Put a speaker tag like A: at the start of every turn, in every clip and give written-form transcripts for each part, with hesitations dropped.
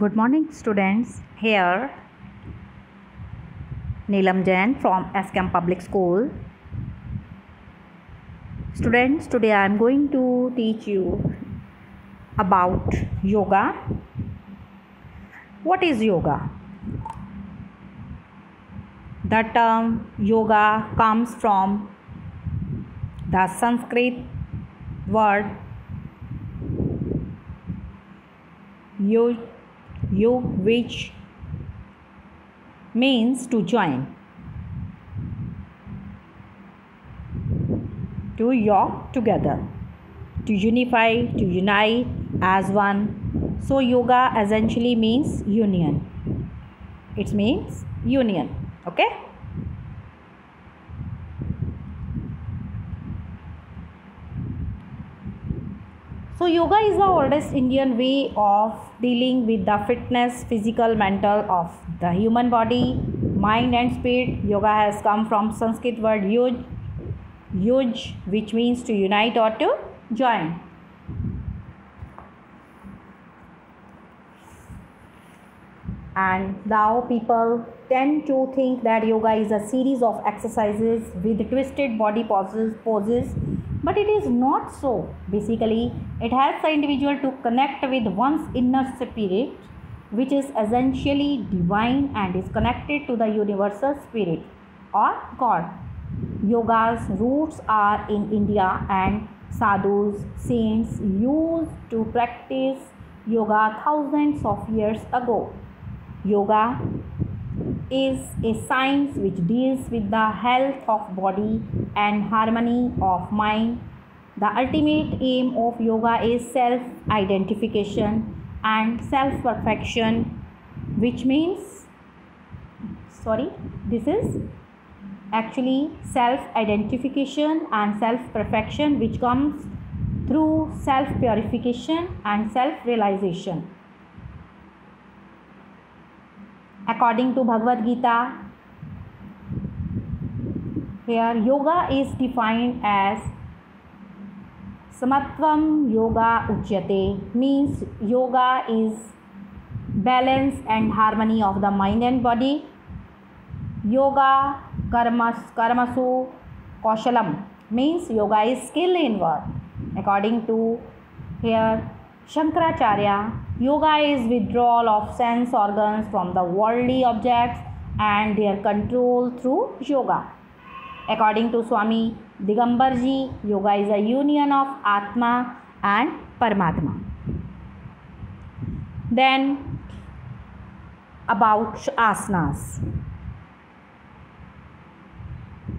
A: Good morning, students. Here, Neelam Jain from SCAM Public School. Students, today I am going to teach you about yoga. What is yoga? The term yoga comes from the Sanskrit word yug, which means to join, to yoke together, to unify, to unite as one. So yoga essentially means union. It means union. Okay. So yoga is the oldest Indian way of dealing with the fitness, physical, mental of the human body, mind and spirit. Yoga has come from Sanskrit word yuj, which means to unite or to join. And now people tend to think that yoga is a series of exercises with twisted body poses, but it is not so. Basically, it helps the individual to connect with one's inner spirit, which is essentially divine and is connected to the universal spirit or God. Yoga's roots are in India, and sadhus, saints used to practice yoga thousands of years ago. Yoga is a science which deals with the health of body and harmony of mind. The ultimate aim of yoga is self-identification and self-perfection, which means, this is actually self-identification and self-perfection, which comes through self-purification and self-realization. According to Bhagavad Gita, here yoga is defined as Samatvam Yoga Uchyate, means yoga is balance and harmony of the mind and body. Yoga Karmasu Kaushalam, means yoga is skill in work. According to here Shankaracharya, yoga is withdrawal of sense organs from the worldly objects and their control through yoga. According to Swami Digambarji, yoga is a union of Atma and Paramatma. Then about asanas.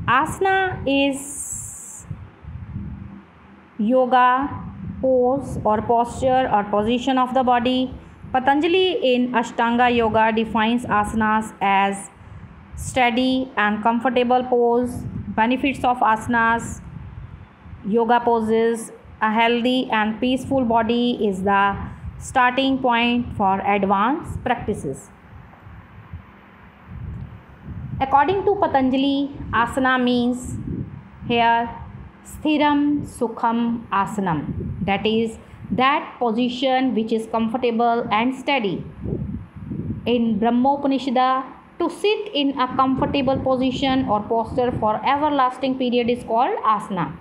A: Asana is yoga pose or posture or position of the body. Patanjali in Ashtanga Yoga defines asanas as steady and comfortable pose. Benefits of asanas, yoga poses. A healthy and peaceful body is the starting point for advanced practices. According to Patanjali, asana means here Sthiram Sukham Asanam, that is that position which is comfortable and steady. In Brahmopanishad, to sit in a comfortable position or posture for everlasting period is called asana.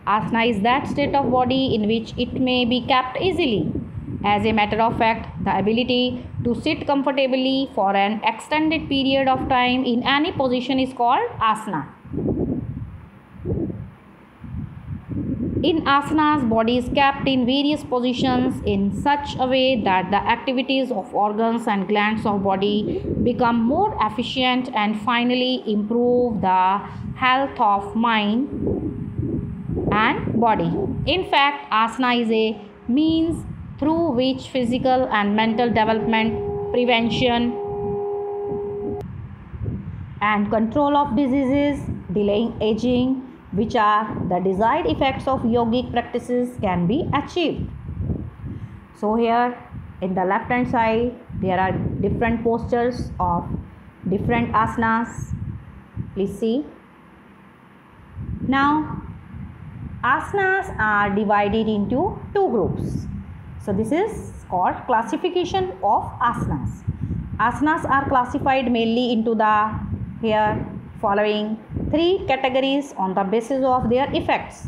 A: Asana is that state of body in which it may be kept easily. As a matter of fact, the ability to sit comfortably for an extended period of time in any position is called asana. In asanas, body is kept in various positions in such a way that the activities of organs and glands of body become more efficient and finally improve the health of mind and body. In fact, asana is a means through which physical and mental development, prevention and control of diseases, delaying aging, which are the desired effects of yogic practices, can be achieved. So here in the left hand side there are different postures of different asanas. Please see. Now asanas are divided into two groups. So this is called classification of asanas. Asanas are classified mainly into the here following 3 categories on the basis of their effects.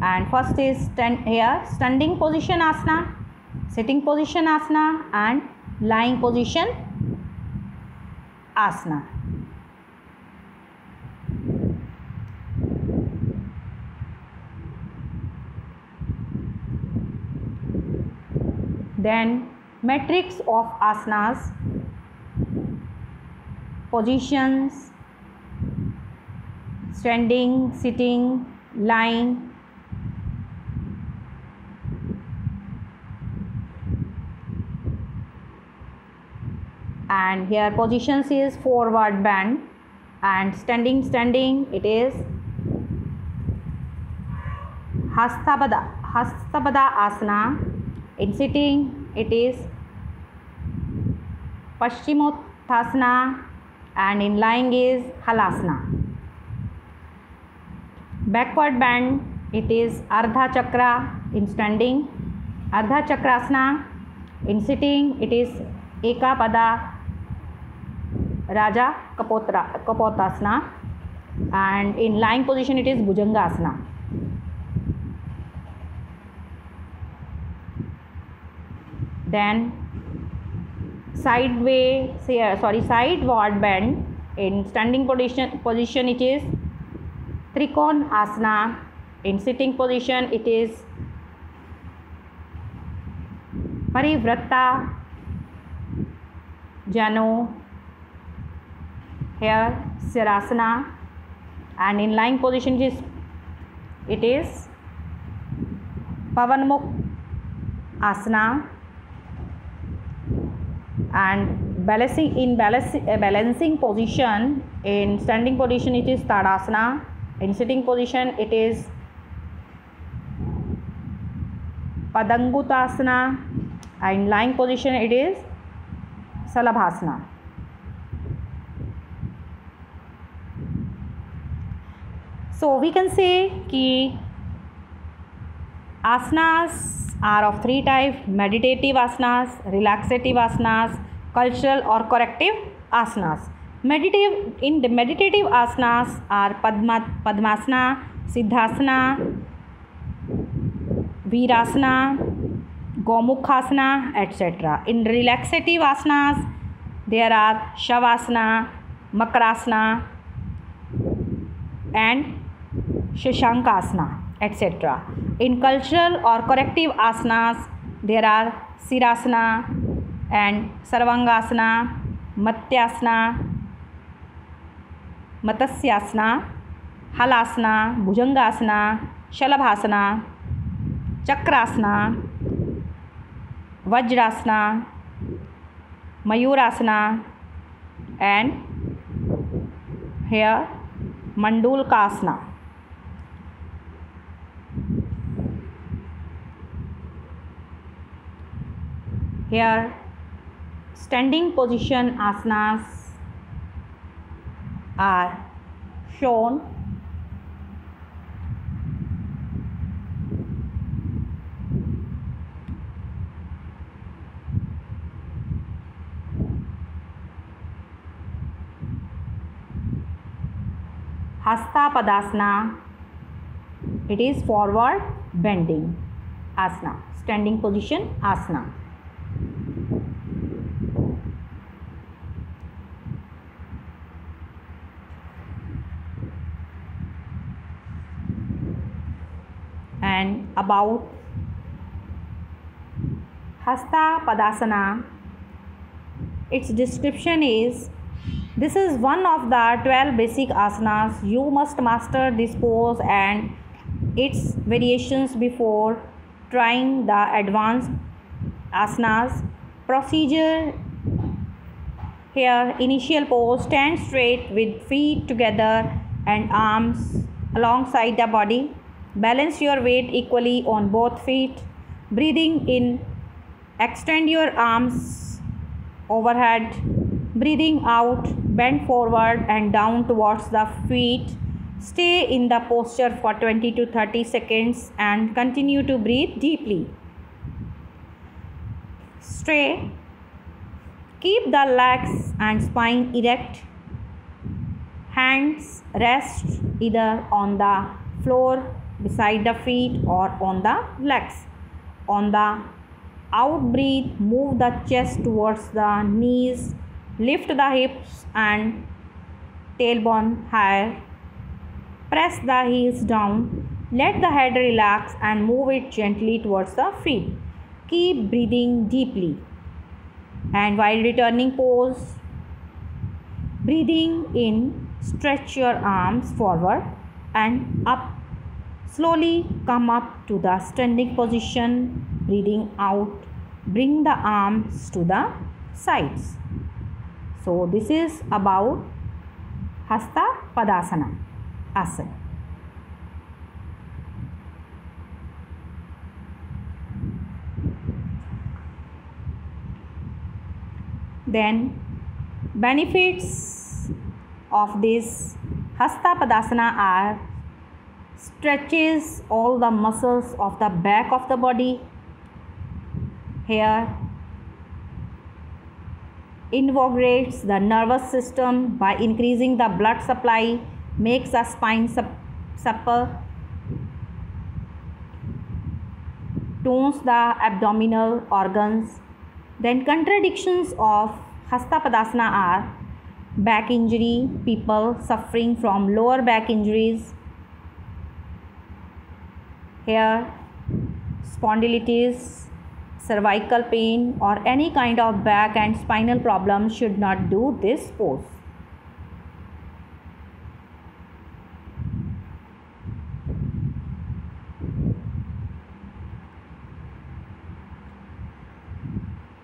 A: And first is standing position asana, sitting position asana, and lying position asana. Then matrix of asanas, positions, standing, sitting, lying. And here positions is forward bend, and standing it is Hastapada asana. In sitting it is Paschimottanasana, and in lying is Halasana. Backward bend it is Ardha Chakra in standing, Ardha Chakrasana. In sitting it is Ekapada Raja Kapotasana, and in lying position it is Bhujangasana. Then sideward bend. In standing position it is Trikon Asana. In sitting position it is Parivratta Janu, here Sirasana, and in lying position it is Pavanmukh Asana, and balancing position. In standing position it is Tadasana. In sitting position it is Padanguttasana, and in lying position it is Salabhasana. So we can say कि asanas are of 3 types: meditative asanas, relaxative asanas, cultural or corrective asanas. In the meditative asanas are Padmasana, Siddhasana, Virasana, Gomukhasana, etc. In relaxative asanas there are Shavasana, Makarasana, and Shashankasana, etc. In cultural or corrective asanas there are Sirasana and Sarvangasana, Matyasyasana, Halasana, Bhujangasana, Shalabhasana, Chakrasana, Vajrasana, Mayurasana, and here Mandulkasana. Here standing position asanas are shown. Hastapadasana, it is forward bending asana, standing position asana. And about Hastapadasana, its description is: this is one of the 12 basic asanas. You must master this pose and its variations before trying the advanced asanas. Procedure here: initial pose, stand straight with feet together and arms alongside the body. Balance your weight equally on both feet. Breathing in, extend your arms overhead. Breathing out, bend forward and down towards the feet. Stay in the posture for 20 to 30 seconds and continue to breathe deeply. Stay. Keep the legs and spine erect. Hands rest either on the floor beside the feet or on the legs. On the out breathe, move the chest towards the knees. Lift the hips and tailbone higher. Press the heels down. Let the head relax and move it gently towards the feet. Keep breathing deeply. And while returning pose, breathing in, stretch your arms forward and up. Slowly come up to the standing position. Breathing out, bring the arms to the sides. So this is about Hasta Padasana asana. Then benefits of this Hasta Padasana are stretches all the muscles of the back of the body. Here invigorates the nervous system by increasing the blood supply, makes the spine supple, tones the abdominal organs. Then contradictions of Hasta Padasana are back injury, people suffering from lower back injuries. Here spondylitis, cervical pain or any kind of back and spinal problem should not do this pose.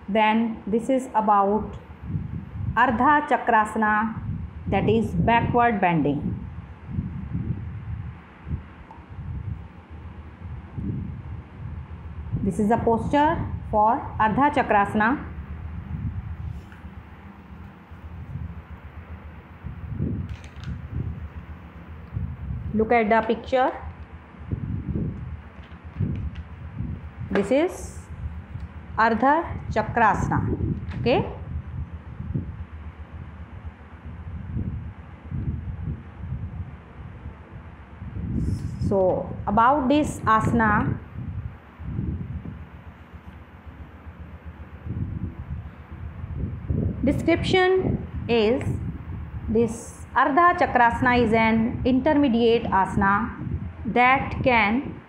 A: Then this is about Ardha Chakrasana, that is backward bending. This is a posture for Ardha Chakrasana. Look at the picture. This is Ardha Chakrasana. Okay. So about this asana, description is this Ardha Chakrasana is an intermediate asana that can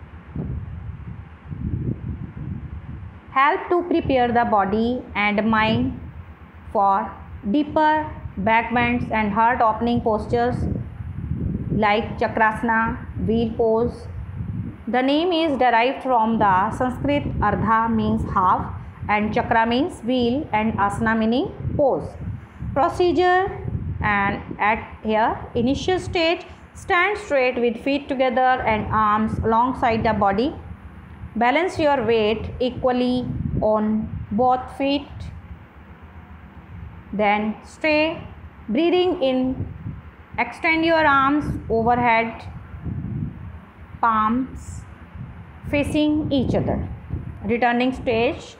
A: help to prepare the body and mind for deeper back bends and heart opening postures like Chakrasana, wheel pose. The name is derived from the Sanskrit Ardha means half and Chakra means wheel and asana meaning pose. Procedure, and at here initial stage, stand straight with feet together and arms alongside the body. Balance your weight equally on both feet. Then stay, breathing in, extend your arms overhead, palms facing each other. Returning stage,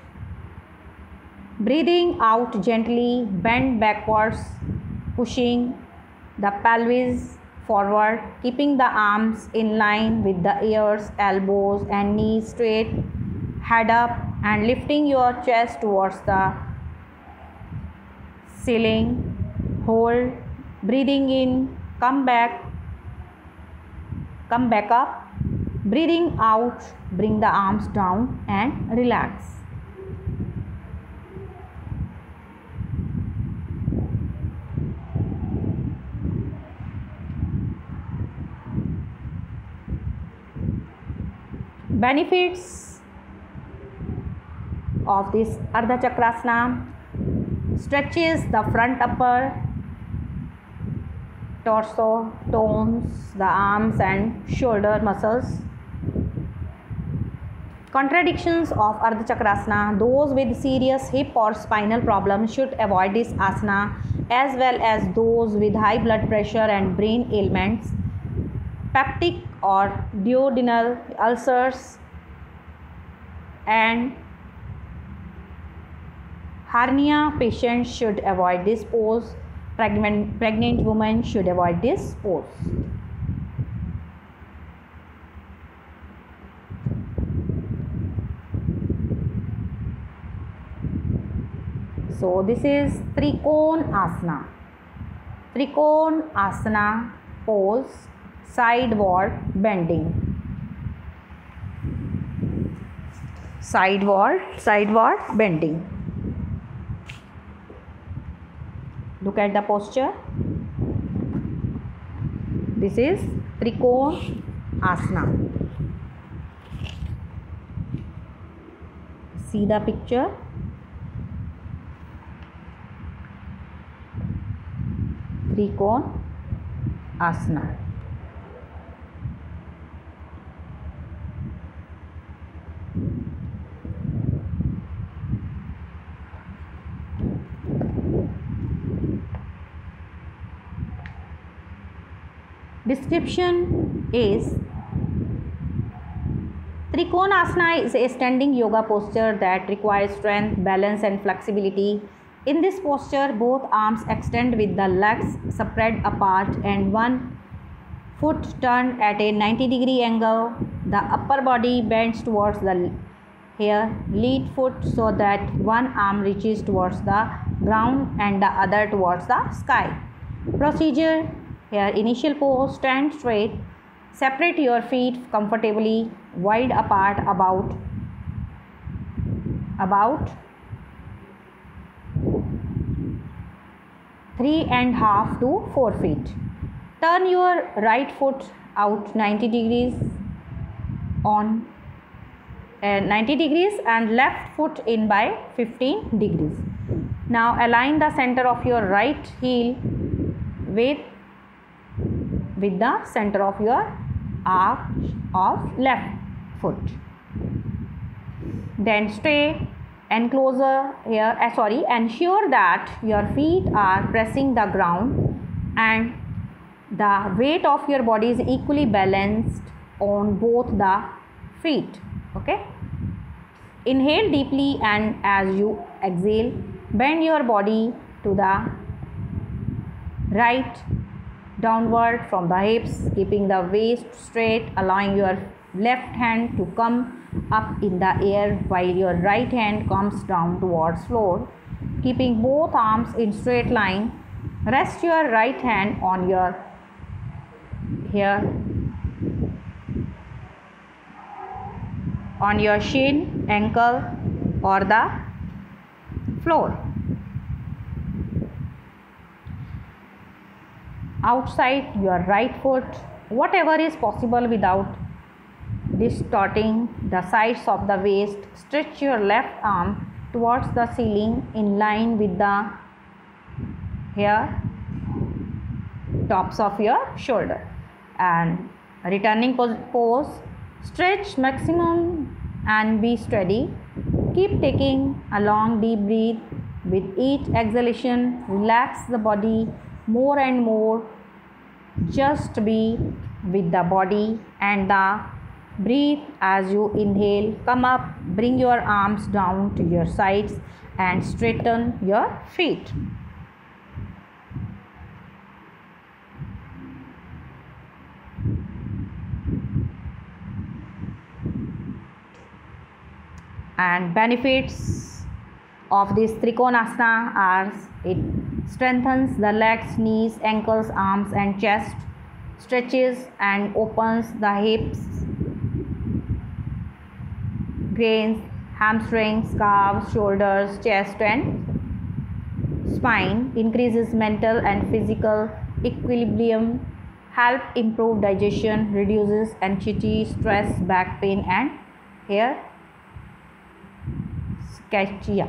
A: breathing out gently, bend backwards, pushing the pelvis forward, keeping the arms in line with the ears, elbows and knees straight, head up and lifting your chest towards the ceiling. Hold, breathing in, come back up, breathing out, bring the arms down and relax. Benefits of this Ardha Chakrasana: stretches the front upper torso, tones the arms and shoulder muscles. Contradictions of Ardha Chakrasana: those with serious hip or spinal problems should avoid this asana, as well as those with high blood pressure and brain ailments, peptic or duodenal ulcers, and Hernia patients should avoid this pose. Pregnant women should avoid this pose. So this is Trikonasana. Trikonasana pose, sideward bending. Sideward bending. Look at the posture. This is Trikonasana. See the picture. Trikonasana. Description is Trikonasana is a standing yoga posture that requires strength, balance and flexibility. In this posture, both arms extend with the legs spread apart and one foot turned at a 90-degree angle. The upper body bends towards the lead foot so that one arm reaches towards the ground and the other towards the sky. Procedure. Here, initial pose, stand straight, separate your feet comfortably wide apart about 3.5 to 4 feet. Turn your right foot out 90 degrees and left foot in by 15 degrees. Now align the center of your right heel with the center of your arch of left foot. Then stay and closer here. Ensure that your feet are pressing the ground and the weight of your body is equally balanced on both the feet. Okay. Inhale deeply and as you exhale, bend your body to the right downward from the hips, keeping the waist straight, allowing your left hand to come up in the air while your right hand comes down towards floor. Keeping both arms in straight line, rest your right hand on your shin, ankle or the floor. Outside your right foot, whatever is possible without distorting the sides of the waist. Stretch your left arm towards the ceiling in line with the tops of your shoulder. And returning pose, stretch maximum and be steady. Keep taking a long deep breath. With each exhalation, relax the body more and more. Just be with the body and the breathe as you inhale. Come up, bring your arms down to your sides and straighten your feet. And benefits of this Trikonasana are it strengthens the legs, knees, ankles, arms and chest, stretches and opens the hips, gains hamstrings, calves, shoulders, chest and spine, increases mental and physical equilibrium, help improve digestion, reduces anxiety, stress, back pain and hair schizophrenia.